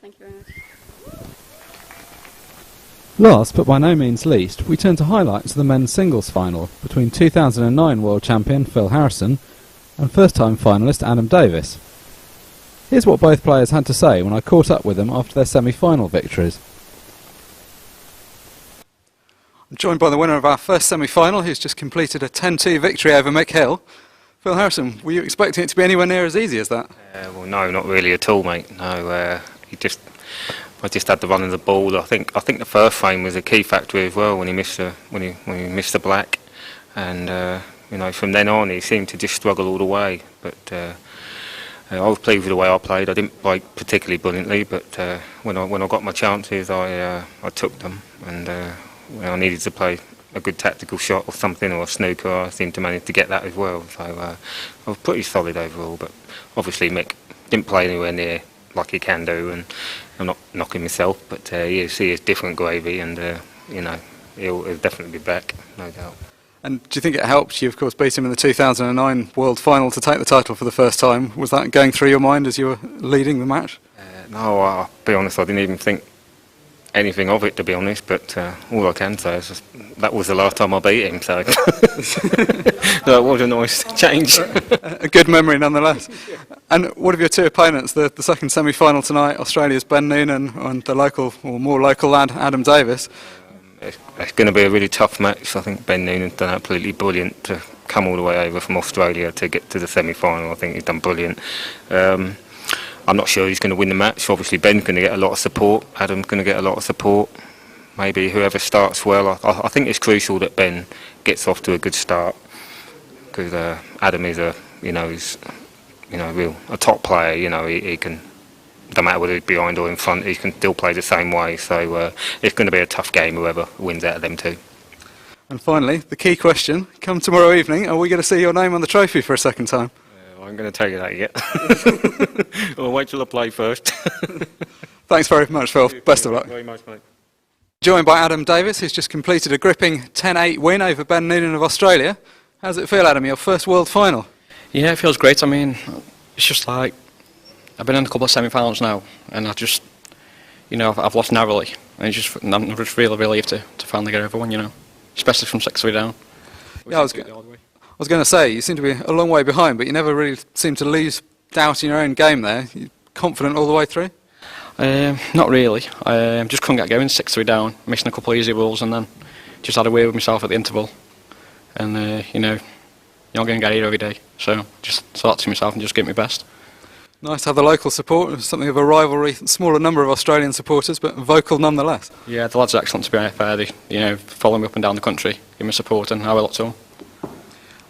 Thank you very much. Last, but by no means least, we turn to highlights of the men's singles final between 2009 world champion Phil Harrison and first-time finalist Adam Davis. Here's what both players had to say when I caught up with them after their semi-final victories. I'm joined by the winner of our first semi-final, who's just completed a 10-2 victory over Mick Hill. Phil Harrison, were you expecting it to be anywhere near as easy as that? Well, no, not really at all, mate. No, I just had the run of the ball. I think the first frame was a key factor as well when he missed the black, and from then on he seemed to just struggle all the way. But I was pleased with the way I played. I didn't play particularly brilliantly, but when I got my chances, I took them, and when I needed to play a good tactical shot or something, or a snooker, I seemed to manage to get that as well. So I was pretty solid overall, but obviously Mick didn't play anywhere near like he can do, and I'm not knocking myself, but he is different gravy, and he'll definitely be back, no doubt. And do you think it helped? You of course beat him in the 2009 World Final to take the title for the first time. Was that going through your mind as you were leading the match? No, I'll be honest, I didn't even think anything of it, to be honest, but all I can say is that was the last time I beat him, so no, it was a nice change. A good memory nonetheless. And what of your two opponents, the second semi-final tonight, Australia's Ben Noonan and the local, or more local lad, Adam Davis? It's going to be a really tough match. I think Ben Noonan's done absolutely brilliant to come all the way over from Australia to get to the semi-final. I think he's done brilliant. I'm not sure he's going to win the match. Obviously Ben's going to get a lot of support, Adam's going to get a lot of support. Maybe whoever starts well. I think it's crucial that Ben gets off to a good start, because Adam is a top player. He can, no matter whether he's behind or in front, he can still play the same way. So it's going to be a tough game, whoever wins out of them two. And finally, the key question: come tomorrow evening, are we going to see your name on the trophy for a second time? I ain't going to tell you that yet. I'll wait till I play first. Thanks very much, Phil. Best of luck. Very much, mate. Joined by Adam Davis, who's just completed a gripping 10-8 win over Ben Noonan of Australia. How does it feel, Adam, your first world final? Yeah, it feels great. I mean, it's just like, I've been in a couple of semi-finals now, and I've lost narrowly, and I'm just really relieved to finally get over one, especially from 6-3 down. Yeah, I was going to say, you seem to be a long way behind, but you never really seem to lose doubt in your own game there. You're confident all the way through? Not really. Just couldn't get going, 6-3 down, missing a couple of easy rules, and then just had a way with myself at the interval. And, you're not going to get here every day, so just thought to myself and just give my best. Nice to have the local support, something of a rivalry, smaller number of Australian supporters, but vocal nonetheless. Yeah, the lads are excellent, to be fair. They, follow me up and down the country, give me support, and I will too.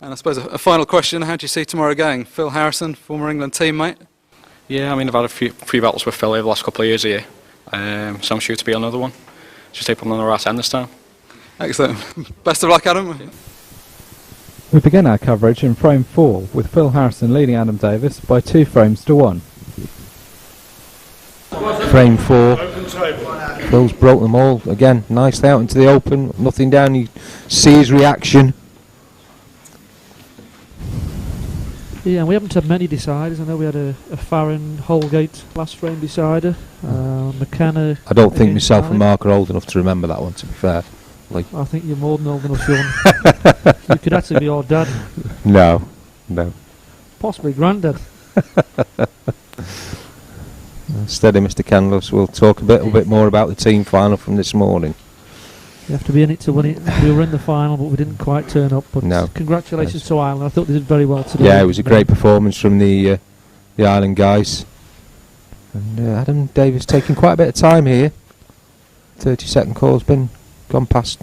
And I suppose a final question, how do you see tomorrow going? Phil Harrison, former England teammate? Yeah, I mean, I've had a few battles with Phil over the last couple of years here, so I'm sure to be another one. Just hope I'm on the right end this time. Excellent. Best of luck, Adam. We begin our coverage in frame 4, with Phil Harrison leading Adam Davis by 2 frames to 1. Frame 4, Phil's broke them all. Again, nicely out into the open, nothing down, you see his reaction. Yeah, we haven't had many deciders. I know we had a Farron Holgate last frame decider. McKenna. I don't think myself and Mark are old enough to remember that one, to be fair. I think you're more than old enough, Sean. You could actually be your dad. No. Possibly granddad. Steady, Mr. Canlos. We'll talk a little bit more about the team final from this morning. You have to be in it to win it. We were in the final, but we didn't quite turn up. But no. Congratulations to Ireland. I thought they did very well today. Yeah, it was a great performance from the Ireland guys. And Adam Davis taking quite a bit of time here. 30-second call's been gone past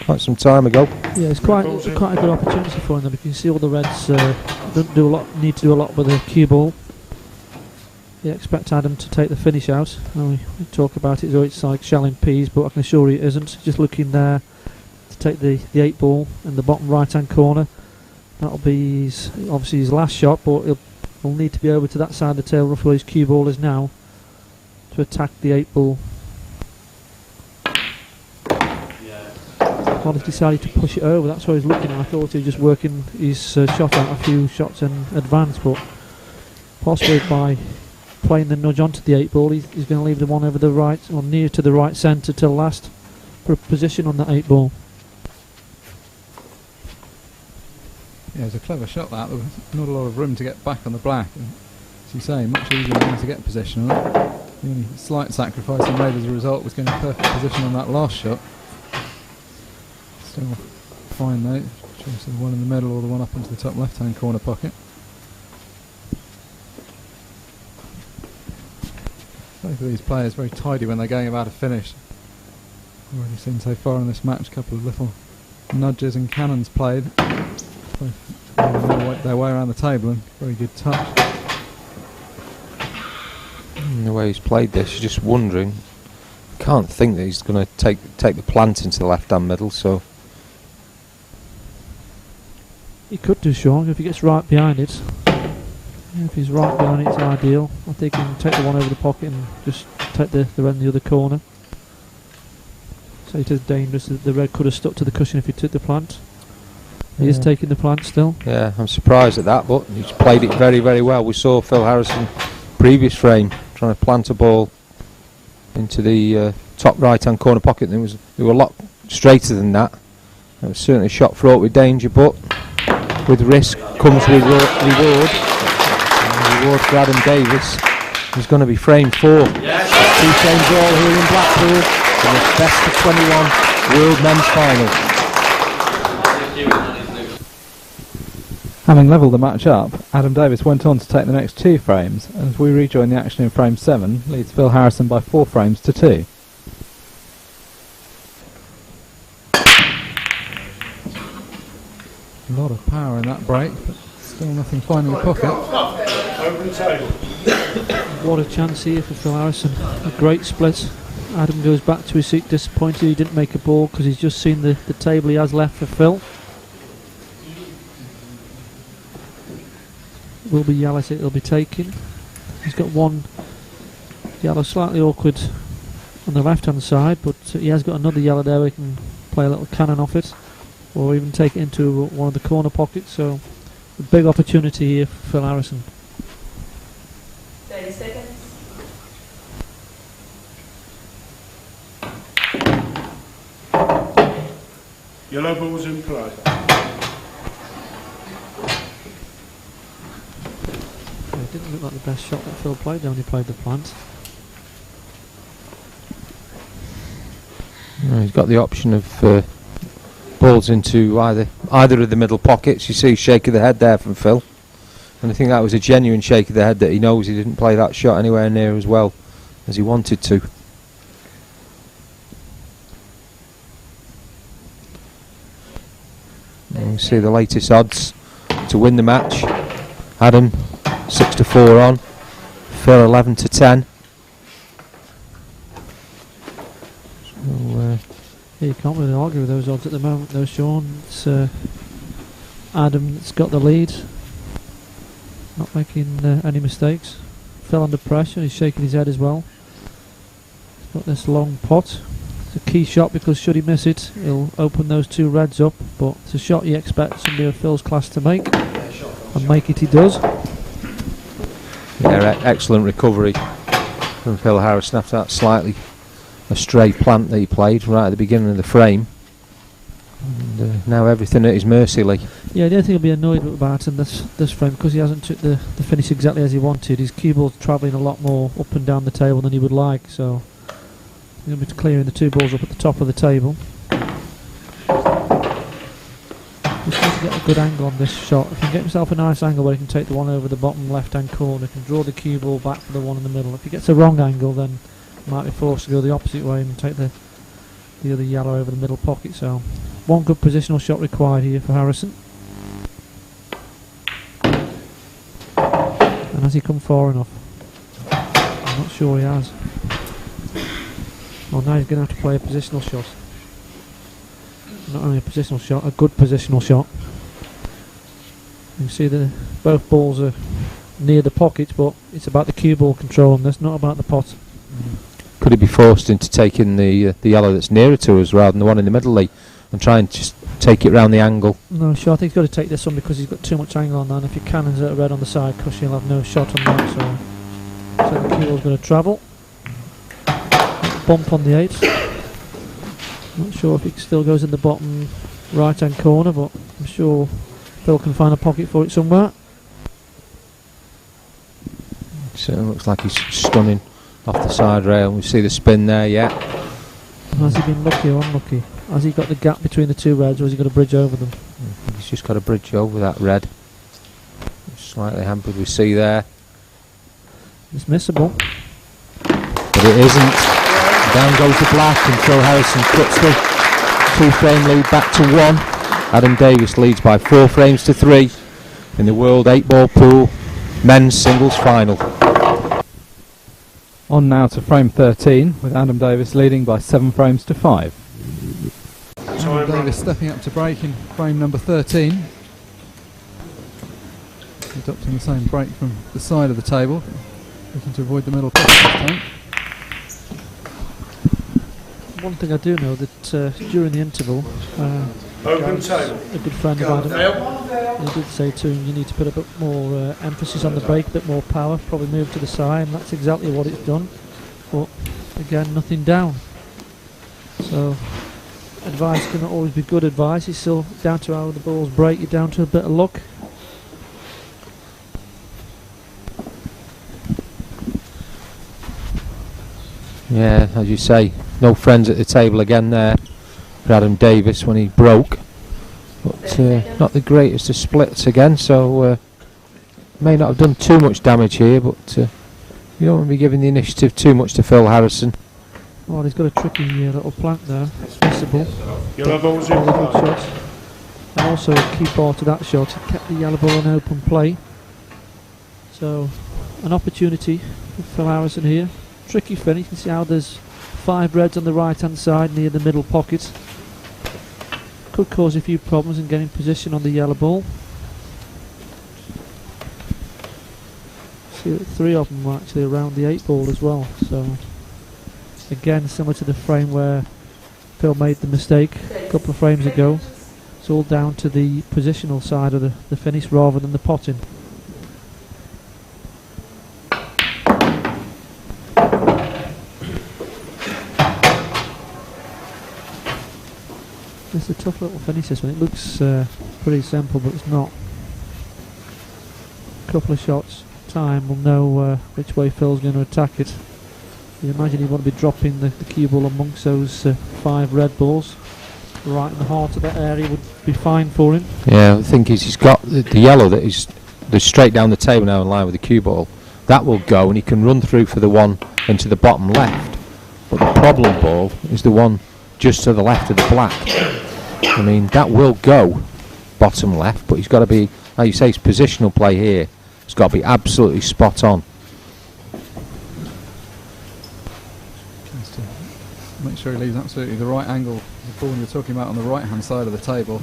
quite some time ago. Yeah, it's quite a good opportunity for them. You can see all the Reds need to do a lot with the cue ball. Yeah, expect Adam to take the finish out. We talk about it as though it's like shelling peas, but I can assure you it isn't. Just looking there to take the 8 ball in the bottom right hand corner. That'll be obviously his last shot, but he'll need to be over to that side of the tail, roughly where his cue ball is now, to attack the 8 ball. Well, he's decided to push it over. That's what he's looking at. I thought he was just working his shot out a few shots in advance, but possibly by playing the nudge onto the 8 ball. He's going to leave the one over the right, or near to the right centre till last, for a position on that 8 ball. Yeah, it was a clever shot that. There was not a lot of room to get back on the black. And, as you say, much easier than to get position on it. The only slight sacrifice he made as a result was getting a perfect position on that last shot. Still fine though. Choice of the one in the middle or the one up into the top left-hand corner pocket. Both of these players very tidy when they're going about a finish. Already seen so far in this match a couple of little nudges and cannons played. Both know their way around the table and very good touch. The way he's played this, you're just wondering. I can't think that he's going to take the plant into the left-hand middle, so... He could do, Sean, if he gets right behind it. If he's right behind it, it's ideal. I think he can take the one over the pocket and just take the red in the other corner. So it is dangerous. The red could have stuck to the cushion if he took the plant. He is taking the plant still. Yeah, I'm surprised at that, but he's played it very, very well. We saw Phil Harrison, previous frame, trying to plant a ball into the top right-hand corner pocket. They were a lot straighter than that. It was certainly a shot fraught with danger, but with risk comes with reward. And the reward for Adam Davis is going to be frame 4. Yes. 2 frames all here in Blackpool in the best of 21 World Men's Final. Having levelled the match up, Adam Davis went on to take the next 2 frames, and as we rejoin the action in frame 7, leads Phil Harrison by 4 frames to 2. A lot of power in that break, but still nothing finding the pocket. What a chance here for Phil Harrison. A great split. Adam goes back to his seat disappointed he didn't make a ball because he's just seen the table he has left for Phil. Will be yellow, it'll be taken. He's got one yellow slightly awkward on the left hand side, but he has got another yellow there where he can play a little cannon off it or even take it into one of the corner pockets, so a big opportunity here for Phil Harrison. 30 seconds. Yellow ball's in play. It didn't look like the best shot that Phil played, only played the plant. No, he's got the option of balls into either of the middle pockets. You see a shake of the head there from Phil, and I think that was a genuine shake of the head that he knows he didn't play that shot anywhere near as well as he wanted to. And we see the latest odds to win the match. Adam 6-4 on, Phil 11-10. So, You can't really argue with those odds at the moment though, Sean. It's Adam that's got the lead, not making any mistakes. Phil under pressure, he's shaking his head as well. He's got this long pot. It's a key shot because should he miss it, he'll open those 2 reds up, but it's a shot you expect somebody of Phil's class to make, and make it he does. yeah, excellent recovery from Phil Harrison after that slightly astray plant that he played right at the beginning of the frame. And now everything at his mercy, Lee. Yeah, the only thing I'll be annoyed about in this frame, because he hasn't took the finish exactly as he wanted, his cue ball's travelling a lot more up and down the table than he would like, so he'll be clearing the 2 balls up at the top of the table. Just needs to get a good angle on this shot. If he can get himself a nice angle where he can take the one over the bottom left hand corner, can draw the cue ball back for the one in the middle. If he gets a wrong angle, then he might be forced to go the opposite way and take the other yellow over the middle pocket. So one good positional shot required here for Harrison. And has he come far enough? I'm not sure he has. Well, now he's going to have to play a positional shot. Not only a positional shot, a good positional shot. You can see that both balls are near the pocket, but it's about the cue ball control on this, not about the pot. Could he be forced into taking the yellow that's nearer to us rather than the one in the middle, Lee, and try and just take it round the angle? No, sure. I think he's got to take this one because he's got too much angle on that. And if your cannons at red on the side, cushion, he'll have no shot on that. So certainly cue ball's going to travel. Bump on the 8. Not sure if it still goes in the bottom right hand corner, but I'm sure Phil can find a pocket for it somewhere. Certainly looks like he's stunning off the side rail. We see the spin there, yeah. Has he been lucky or unlucky? Has he got the gap between the two reds, or has he got a bridge over them? He's just got a bridge over that red. Slightly hampered, we see there. It's missable. But it isn't. Down goes the black, and Phil Harrison cuts the 2-frame lead back to 1. Adam Davis leads by 4 frames to 3 in the World 8-ball pool men's singles final. On now to frame 13, with Adam Davis leading by 7 frames to 5. Adam Davis stepping up to break in frame number 13. Adopting the same break from the side of the table, looking to avoid the middle pocket this time. One thing I do know that during the interval, Open table. a good friend of Adam, he did say to him, you need to put a bit more emphasis on the break, a bit more power, probably move to the side, and that's exactly what it's done. But again, nothing down. So advice cannot always be good advice. It's still down to how the balls break. You're down to a bit of luck. Yeah, as you say, no friends at the table again there for Adam Davis when he broke. But not the greatest of splits again, so may not have done too much damage here, but you don't want to be giving the initiative too much to Phil Harrison. Oh, he's got a tricky little plank there. It's missable. Yellow balls in Really good play. shot. And also a key part of that shot, he kept the yellow ball in open play. So an opportunity for Phil Harrison here. Tricky finish. You can see how there's 5 reds on the right hand side near the middle pocket. Could cause a few problems in getting position on the yellow ball. See that 3 of them were actually around the 8 ball as well. So again, similar to the frame where Phil made the mistake a couple of frames ago. It's all down to the positional side of the finish rather than the potting. It's a tough little finish this one. It looks pretty simple, but it's not. A couple of shots time will know which way Phil's going to attack it. You imagine you want to be dropping the cue ball amongst those 5 red balls. Right in the heart of that area would be fine for him. Yeah, the thing is he's got the yellow that is straight down the table now in line with the cue ball. That will go and he can run through for the one into the bottom left. But the problem ball is the one just to the left of the black. I mean, that will go bottom left, but he's got to be, like you say, his positional play here. It's got to be absolutely spot on. Just to make sure he leaves absolutely the right angle. The ball you're talking about on the right hand side of the table.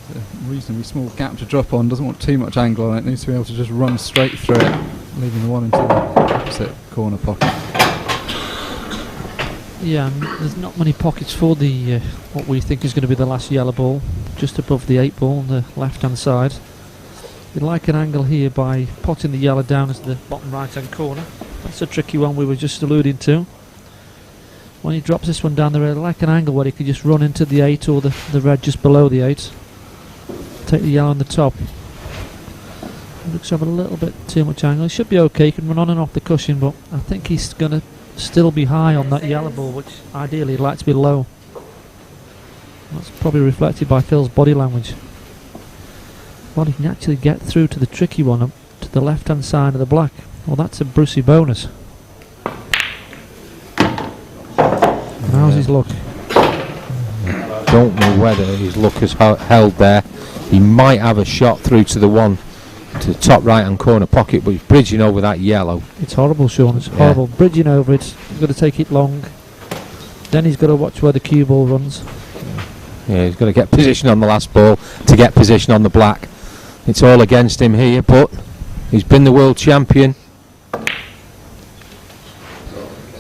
It's a reasonably small gap to drop on, doesn't want too much angle on it, needs to be able to just run straight through it, leaving the one into the opposite corner pocket. Yeah, and there's not many pockets for the what we think is going to be the last yellow ball, just above the 8 ball on the left hand side. You'd like an angle here by potting the yellow down into the bottom right hand corner. That's a tricky one we were just alluding to. When he drops this one down the rail, like an angle where he could just run into the 8 or the red just below the 8. Take the yellow on the top. He looks to have a little bit too much angle. He should be okay, he can run on and off the cushion, but I think he's going to still be high on that yellow ball, which ideally he'd like to be low. That's probably reflected by Phil's body language. Well, he can actually get through to the tricky one up to the left hand side of the black. Well, that's a Brucey bonus. How's his luck? Don't know whether his luck has held there. He might have a shot through to the one to the top right hand corner pocket, but he's bridging over that yellow. It's horrible, Sean. It's horrible. Bridging over it. He's got to take it long. Then he's got to watch where the cue ball runs. Yeah, he's got to get position on the last ball to get position on the black. It's all against him here, but he's been the world champion.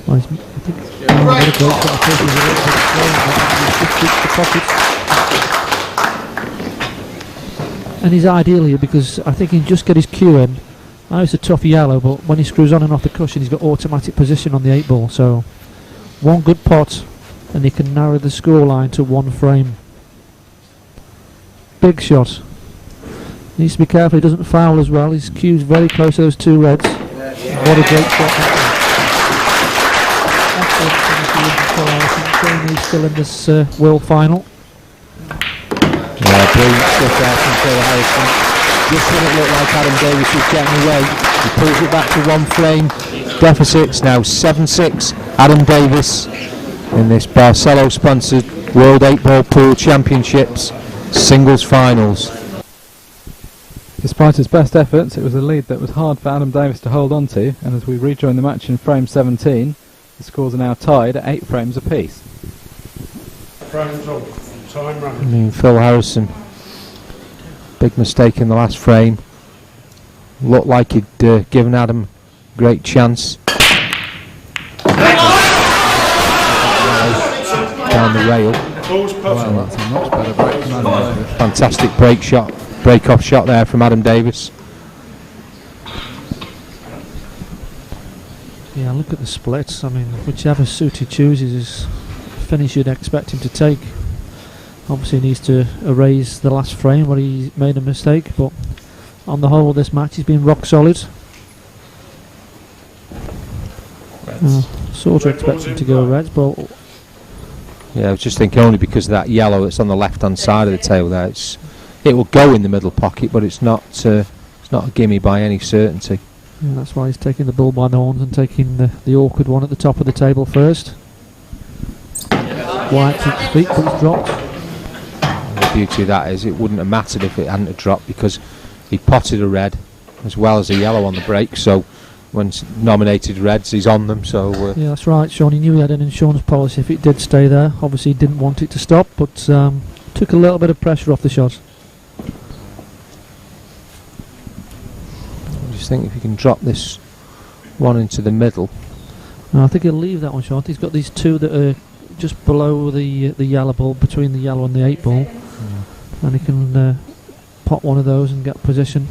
Well, I think and he's ideal here because I think he can just get his cue in Now it's a tough yellow, but when he screws on and off the cushion, he's got automatic position on the 8 ball. So one good pot, and he can narrow the scoreline to 1 frame. Big shot. Needs to be careful he doesn't foul as well. His cue's very close to those 2 reds. What a great shot that was. Excellent finish for He's still in this world final. Yeah, brilliant stuff there from Phil Harrison. Just when it looked like Adam Davis was getting away, he pulls it back to 1 frame. Deficits now 7-6. Adam Davis in this Barcelo-sponsored World 8-Ball Pool Championships Singles Finals. Despite his best efforts, it was a lead that was hard for Adam Davis to hold on to, and as we rejoin the match in frame 17, the scores are now tied at 8 frames apiece. Frames on. Time running. I mean, Phil Harrison, big mistake in the last frame. Looked like he'd given Adam a great chance. Down the rail. Ball's puffing. Well, that's a much better break from Adam Davis. Fantastic break-off shot there from Adam Davis. Yeah, look at the splits. I mean, whichever suit he chooses is the finish you'd expect him to take. Obviously he needs to erase the last frame where he made a mistake, but on the whole this match he's been rock solid. Sort of expect him to go reds, but Yeah, I was just thinking only because of that yellow that's on the left-hand side of the table there. It will go in the middle pocket, but it's not a gimme by any certainty. yeah, that's why he's taking the bull by the horns and taking the awkward one at the top of the table first. White to its feet, but it's dropped. The beauty of that is it wouldn't have mattered if it hadn't have dropped, because he potted a red as well as a yellow on the break, so when nominated reds he's on them. So Yeah, that's right, Sean. He knew he had an insurance policy if it did stay there. Obviously he didn't want it to stop, but took a little bit of pressure off the shot. I just think if you can drop this one into the middle. No, I think he'll leave that one short. He's got these 2 that are just below the yellow ball, between the yellow and the 8 ball, and he can pot one of those and get position,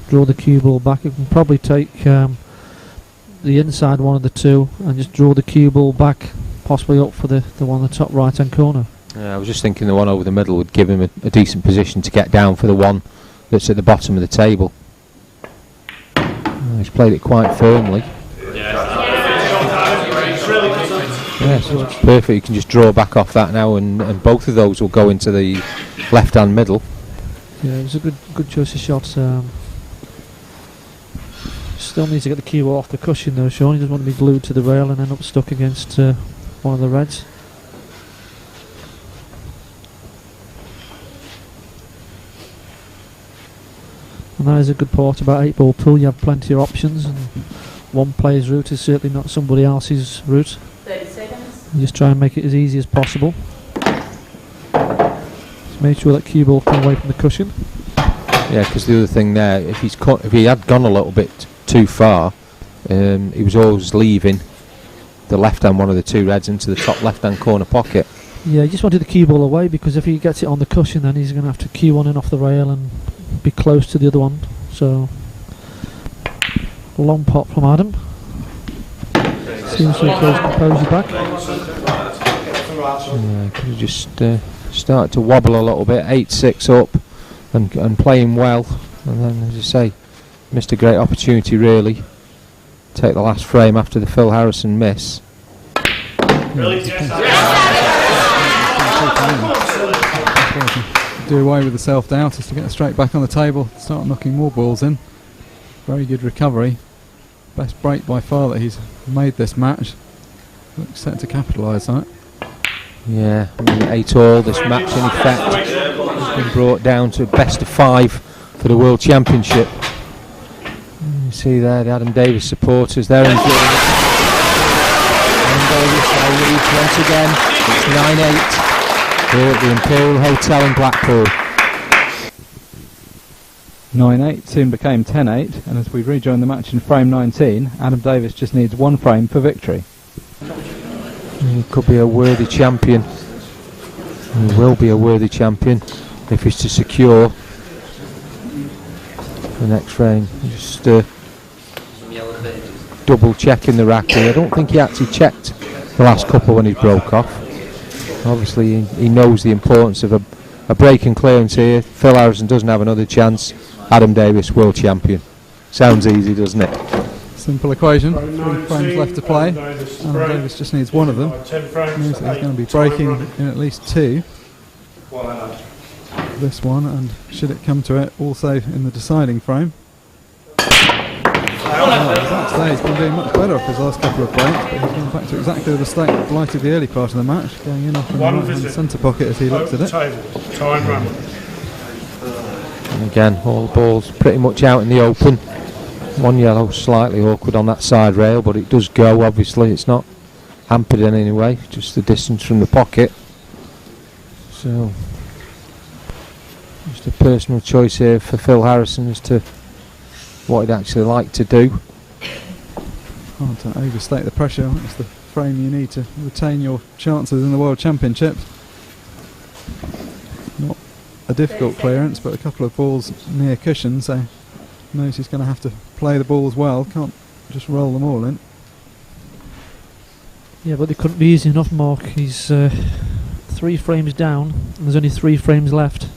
draw the cue ball back. He can probably take the inside one of the 2 and just draw the cue ball back, possibly up for the one in the top right hand corner. I was just thinking the one over the middle would give him a decent position to get down for the one that's at the bottom of the table. He's played it quite firmly. Yeah, so it's perfect. You can just draw back off that now, and both of those will go into the left-hand middle. Yeah, it was a good choice of shots. Still needs to get the cue ball off the cushion though, Sean. He doesn't want to be glued to the rail and end up stuck against one of the reds. And that is a good part about 8-ball pool. You have plenty of options, and one player's route is certainly not somebody else's route. 30 seconds. You just try and make it as easy as possible. Just make sure that cue ball come away from the cushion. Yeah, because the other thing there, if he had gone a little bit too far, he was always leaving the left-hand one of the 2 reds into the top left-hand corner pocket. Yeah, he just wanted the cue ball away, because if he gets it on the cushion, then he's going to have to cue on and off the rail and be close to the other one. So, long pot from Adam. Seems to have his composure back. Yeah, could have just started to wobble a little bit, 8-6 up, and playing well, and then, as I say, missed a great opportunity really. Take the last frame after the Phil Harrison miss. Do away with the self-doubt is to get straight back on the table, start knocking more balls in. Very good recovery. Best break by far that he's made this match. Looks set to capitalise on it. Yeah, I mean, 8-all, this match in effect has been brought down to best of 5 for the World Championship. You see there the Adam Davis supporters, they're enjoying it. Adam Davis now leads once again, it's 9-8 here at the Imperial Hotel in Blackpool. 9-8 soon became 10-8, and as we rejoin the match in frame 19, Adam Davis just needs 1 frame for victory. He could be a worthy champion. He will be a worthy champion if he's to secure the next frame. Just double checking the rack here. I don't think he actually checked the last couple when he broke off. Obviously he knows the importance of a break and clearance here. Phil Harrison doesn't have another chance. Adam Davis, world champion. Sounds easy, doesn't it? Simple equation. 3 frames left to play. Adam Davis just needs one of them. Means that he's going to be breaking in at least 2. This one, and should it come to it, also in the deciding frame. Today he's been doing much better off his last couple of breaks, but he's gone back to exactly the state that blighted the early part of the match, going in off in the right-hand centre pocket as he looks at it. Time running. And again, all the balls pretty much out in the open. One yellow slightly awkward on that side rail, but it does go, obviously. It's not hampered in any way, just the distance from the pocket. So, just a personal choice here for Phil Harrison as to what he'd actually like to do. Hard to overstate the pressure. It's the frame you need to retain your chances in the World Championships. Not a difficult clearance, but a couple of balls near cushion, so knows he's going to have to play the balls well. Can't just roll them all in. Yeah, but they couldn't be easy enough, Mark. He's 3 frames down, and there's only 3 frames left.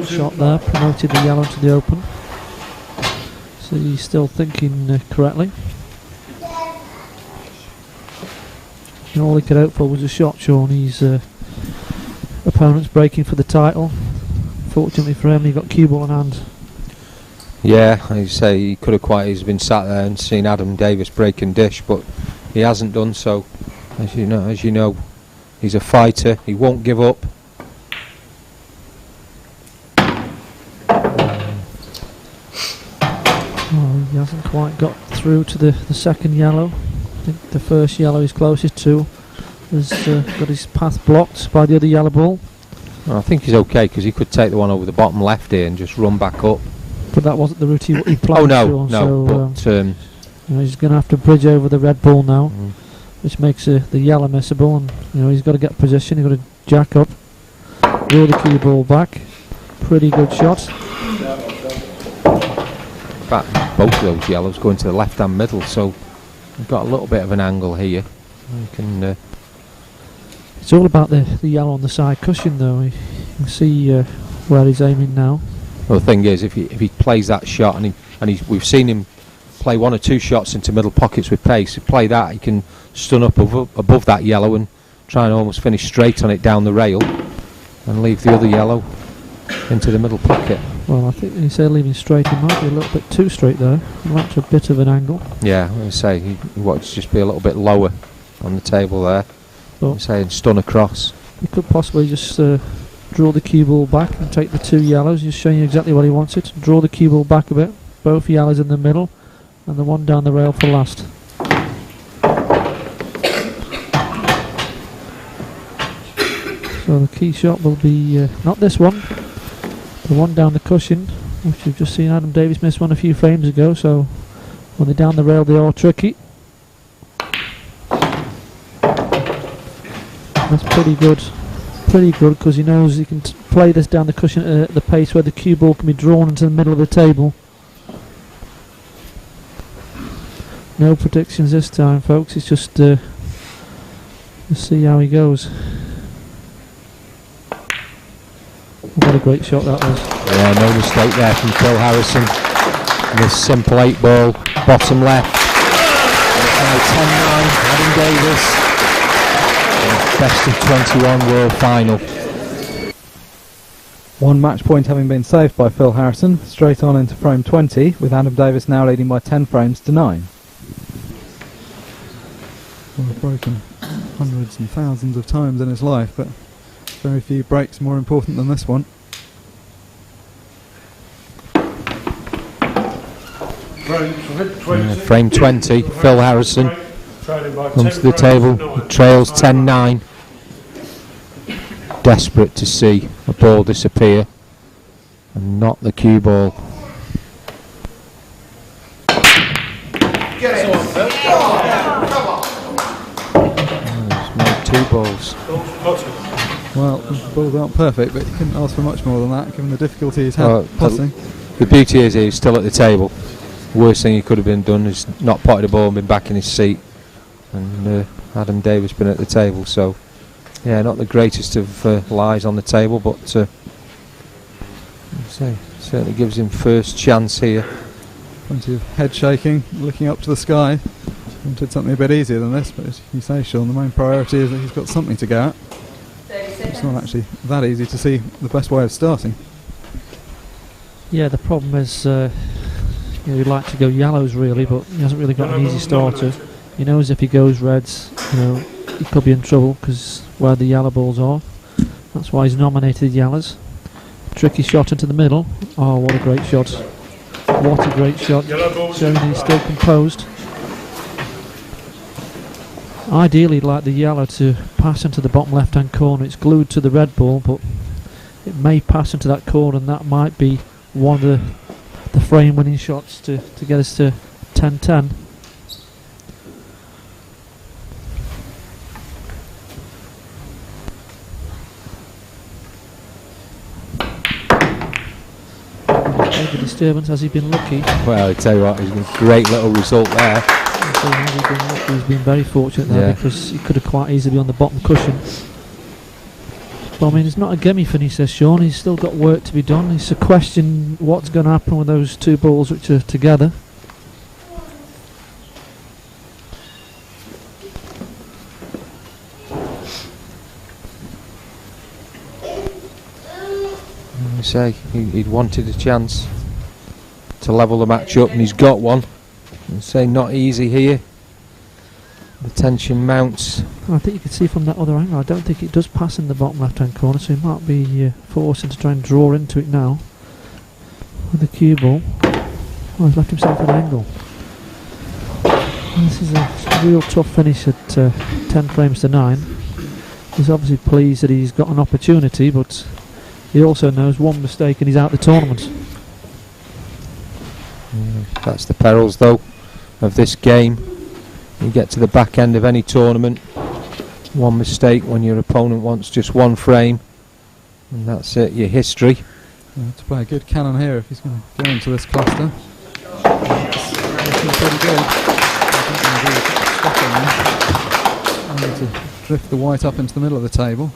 Shot there, promoted the yellow to the open. So he's still thinking correctly. And all he could hope for was a shot, Sean. His opponent's breaking for the title. Fortunately for him, he got cue ball in hand. Yeah, as you say, he could have quite easily been sat there and seen Adam Davis break and dish, but he hasn't done so. As you know, he's a fighter. He won't give up. Oh, he hasn't quite got through to the second yellow. I think the first yellow he's closest to has got his path blocked by the other yellow ball. Well, I think he's okay because he could take the one over the bottom left here and just run back up. But that wasn't the route he planned. Oh no, Sean, no. so, But you know, he's going to have to bridge over the red ball now, which makes the yellow missable. And he's got to get position. He's got to jack up, roll the cue ball back. Pretty good shot. in fact, both of those yellows go into the left-hand middle, so we've got a little bit of an angle here. You can. It's all about the yellow on the side cushion, though. You can see where he's aiming now. Well, the thing is, if he plays that shot, we've seen him play 1 or 2 shots into middle pockets with pace. If he play that, he can stun up above that yellow and try and almost finish straight on it down the rail, and leave the other yellow into the middle pocket. Well, I think when you say leaving straight, he might be a little bit too straight there. That's a bit of an angle. Yeah, I would say he wants to just be a little bit lower on the table there. I'm saying stun across. He could possibly just draw the cue ball back and take the 2 yellows, just showing you exactly what he wants it. Draw the cue ball back a bit, both yellows in the middle, and the one down the rail for last. So the key shot will be not this one, the one down the cushion, which you've just seen Adam Davis miss one a few frames ago. So when they're down the rail, they are tricky. That's pretty good because he knows he can play this down the cushion at the pace where the cue ball can be drawn into the middle of the table. No predictions this time, folks. It's just let's see how he goes. What a great shot that was. Yeah, no mistake there from Phil Harrison. And this simple 8 ball, bottom left. 10-9, Adam Davis. Best of 21 world final. One match point having been saved by Phil Harrison, straight on into frame 20, with Adam Davis now leading by 10 frames to 9. Well, broken hundreds and thousands of times in his life, but very few breaks more important than this one. Frame 20, Phil Harrison comes to the table, he trails 10-9. Desperate to see a ball disappear and not the cue ball. There's made 2 balls. Well, the balls aren't perfect, but you couldn't ask for much more than that, given the difficulty he's had Well, putting. The beauty is he's still at the table. Worst thing he could have been done is not potted the ball and been back in his seat. And Adam Davis been at the table, so yeah, not the greatest of lies on the table, but certainly gives him first chance here. Plenty of head shaking, looking up to the sky. Wanted something a bit easier than this, but as you say, Sean, the main priority is that he's got something to go at. It's not actually that easy to see the best way of starting. Yeah, the problem is he'd like to go yellows really, but he hasn't really got an easy starter. He knows if he goes reds, he could be in trouble because where the yellow balls are. That's why he's nominated yellows. Tricky shot into the middle. Oh, what a great shot. What a great shot. Showing he's still composed. Ideally, he'd like the yellow to pass into the bottom left-hand corner. It's glued to the red ball, but it may pass into that corner, and that might be one of the frame-winning shots to get us to 10-10. The disturbance, has he been lucky? Well, I tell you what, he's a great little result there. He's been very fortunate there, because he could have quite easily been on the bottom cushion. But I mean, it's not a gimme finish, says Sean. He's still got work to be done. It's a question what's going to happen with those two balls which are together. Say he'd wanted a chance to level the match up, and he's got one. And say not easy here. The tension mounts. I think you can see from that other angle, I don't think it does pass in the bottom left hand corner, so he might be forcing to try and draw into it now with the cue ball. Oh, he's left himself an angle. This is a real tough finish at 10 frames to 9. He's obviously pleased that he's got an opportunity, but he also knows one mistake and he's out the tournament. That's the perils, though, of this game. You get to the back end of any tournament, one mistake when your opponent wants just one frame, and that's it, your history. To play a good cannon here if he's going to go into this cluster. Looking pretty good. I need to drift the white up into the middle of the table.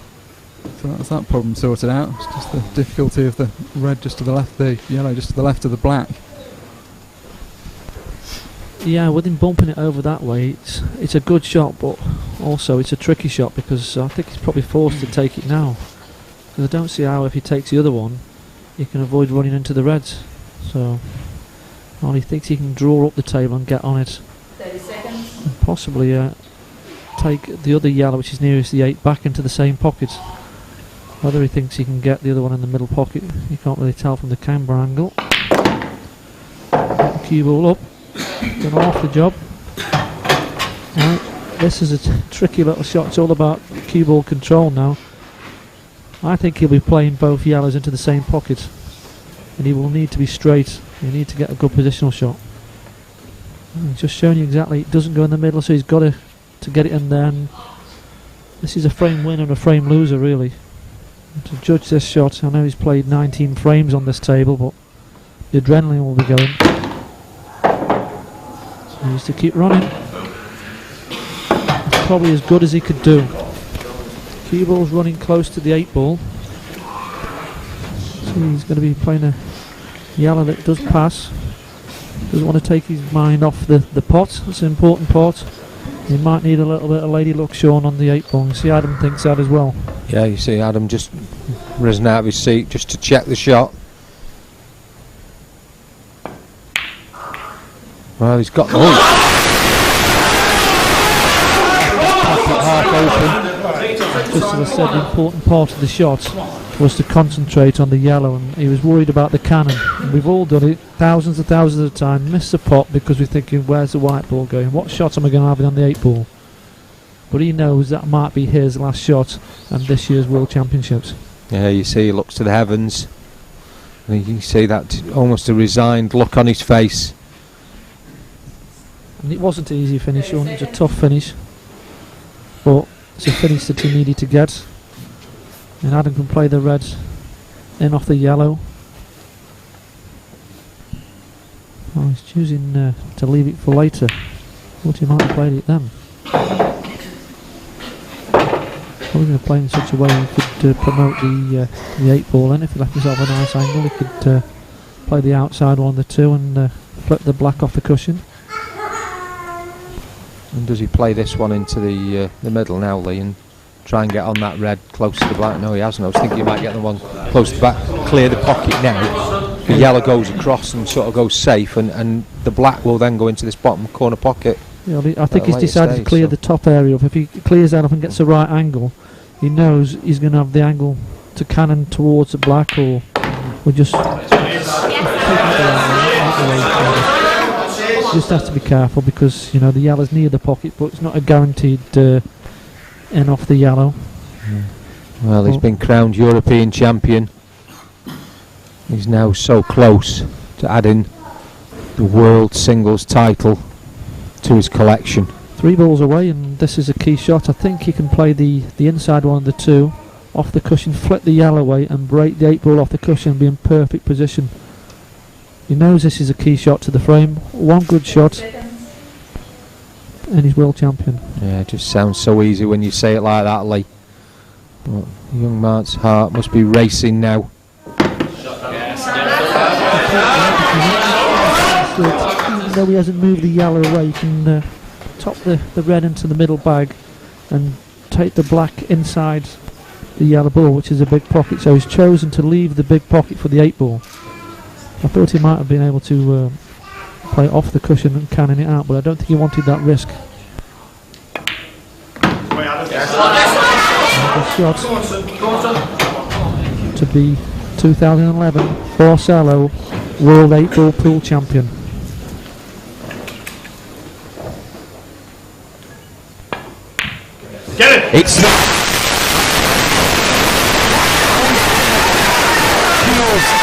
So that's that problem sorted out. It's just the difficulty of the red just to the left, the yellow just to the left of the black. Yeah, with him bumping it over that way, it's a good shot, but also it's a tricky shot because I think he's probably forced to take it now. Because I don't see how if he takes the other one, he can avoid running into the reds. So, well, he thinks he can draw up the table and get on it. 30 seconds. And possibly take the other yellow, which is nearest the 8, back into the same pocket. Whether he thinks he can get the other one in the middle pocket, you can't really tell from the camera angle. Get the cue ball up. Done half the job. Right, this is a tricky little shot. It's all about cue ball control now. I think he'll be playing both yellows into the same pocket, and he will need to be straight. You need to get a good positional shot. He's just showing you exactly. It doesn't go in the middle, so he's got to get it in there. And this is a frame winner and a frame loser, really. And to judge this shot, I know he's played 19 frames on this table, but the adrenaline will be going. So he needs to keep running. It's probably as good as he could do. Cue ball's running close to the 8 ball. So he's going to be playing a yellow that does pass. Doesn't want to take his mind off the pot. That's an important pot. He might need a little bit of lady luck, Sean, on the 8 ball. You see Adam thinks that as well. Yeah, you see Adam just risen out of his seat just to check the shot. Well, he's got the half open. Just as I said, the important part of the shot was to concentrate on the yellow, and he was worried about the cannon. And we've all done it thousands and thousands of times, miss the pot because we're thinking, where's the white ball going? What shot am I going to have on the 8 ball? But he knows that might be his last shot and this year's World Championships. Yeah, you see he looks to the heavens, and you can see that almost a resigned look on his face. And it wasn't an easy finish, Sean. It was a tough finish, but it's a finish that he needed to get. And Adam can play the reds in off the yellow. Oh, he's choosing to leave it for later. Thought he might have played it then. Probably going to play in such a way he could promote the 8 ball then. If he left himself a nice angle, he could play the outside one, the 2, and flip the black off the cushion. And does he play this one into the middle now, Lee, and try and get on that red close to the black? No, he hasn't. I was thinking he might get the one close to the back, clear the pocket now. The yellow goes across and sort of goes safe, and the black will then go into this bottom corner pocket. Yeah, I think he's decided to clear the top area up. If he clears that up and gets the right angle, he knows he's going to have the angle to cannon towards the black, or just has to be careful, because you know the yellow's near the pocket, but it's not a guaranteed in off the yellow. Well, he's been crowned European champion. He's now so close to adding the world singles title to his collection. 3 balls away, and this is a key shot. I think he can play the inside one, the 2, off the cushion, flip the yellow away, and break the 8 ball off the cushion and be in perfect position. He knows this is a key shot to the frame. One good shot, and he's world champion. Yeah, it just sounds so easy when you say it like that, Lee. But young Mark's heart must be racing now. Even though he hasn't moved the yellow away, he can top the red into the middle bag and take the black inside the yellow ball, which is a big pocket. So he's chosen to leave the big pocket for the 8 ball. I thought he might have been able to play off the cushion and cannon it out, but I don't think he wanted that risk. Shot to be 2011 Barcelo World 8 ball pool champion. Get it! It's the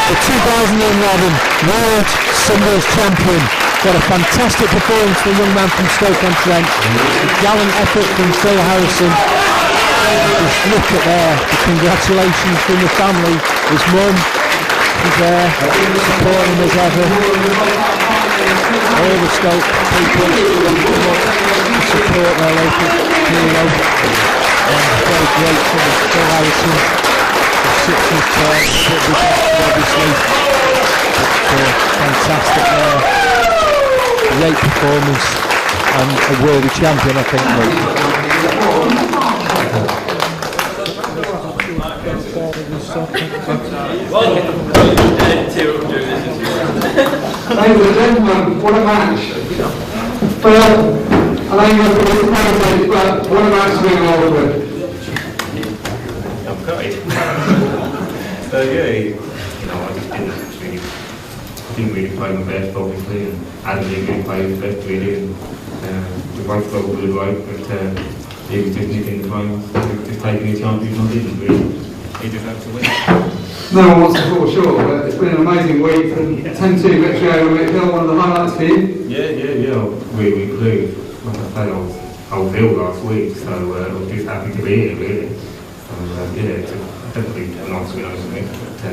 the 2011 World Singles Champion. What a fantastic performance for the young man from Stoke-on-Trent. Gallant effort from Phil Harrison. Just look at there, the congratulations from the family. His mum is there, supporting him as ever. All the Stoke people to support their local hero. And very grateful to Phil Harrison. Sits his chair, obviously. Fantastic there. Great performance and a worthy champion, I think. Ladies and gentlemen, what a match. Phil, I know you're going to be proud, but what a match to be involved with. So yeah, I just didn't really play my best, obviously, and Adam didn't really play his best really, and we both got good right, but he was just nicking the finals, just taking his chances, and I didn't really. He just had to win. No one wants to fall short, but it's been an amazing week, and 10-2 victory over Wepf, one of the highlights for you. Yeah, really pleased. Like I said, I was ill last week, so I was just happy to be here, really. So yeah, it's definitely a nice win over me, but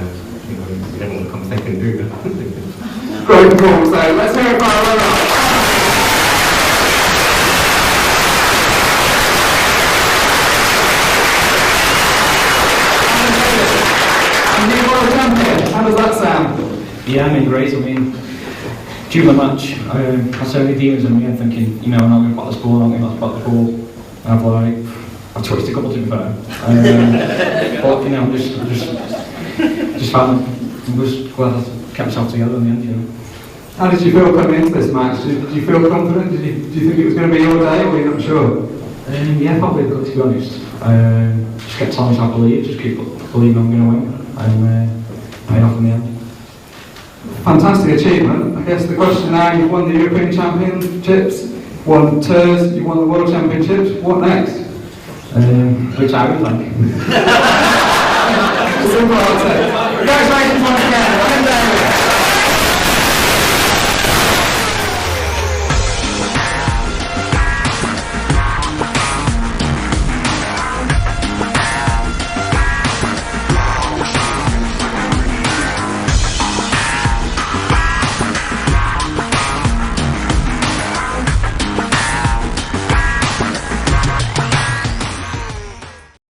you know, you never want to come second, do you? Great performance though. Let's hear it for our runner. New world champion. How does that sound? Yeah, I mean, great. I mean, during the match, I saw the demons in me. I'm thinking, you know, I'm not going to put this ball, I'm not going to put the ball. And I've twitched a couple to be fair. But you know, just found I'm just glad I kept myself together in the end. You know. How did you feel coming into this match? Did you feel confident? Do you think it was going to be your day, or were you not sure? Yeah, probably good to be honest. Just kept telling myself believe, just keep believing I'm going to win, and paid off in the end. Fantastic achievement. I guess the question now, you've won the European Championships, won Tours, you won the World Championships. What next? Retiring, I think. Simple answer.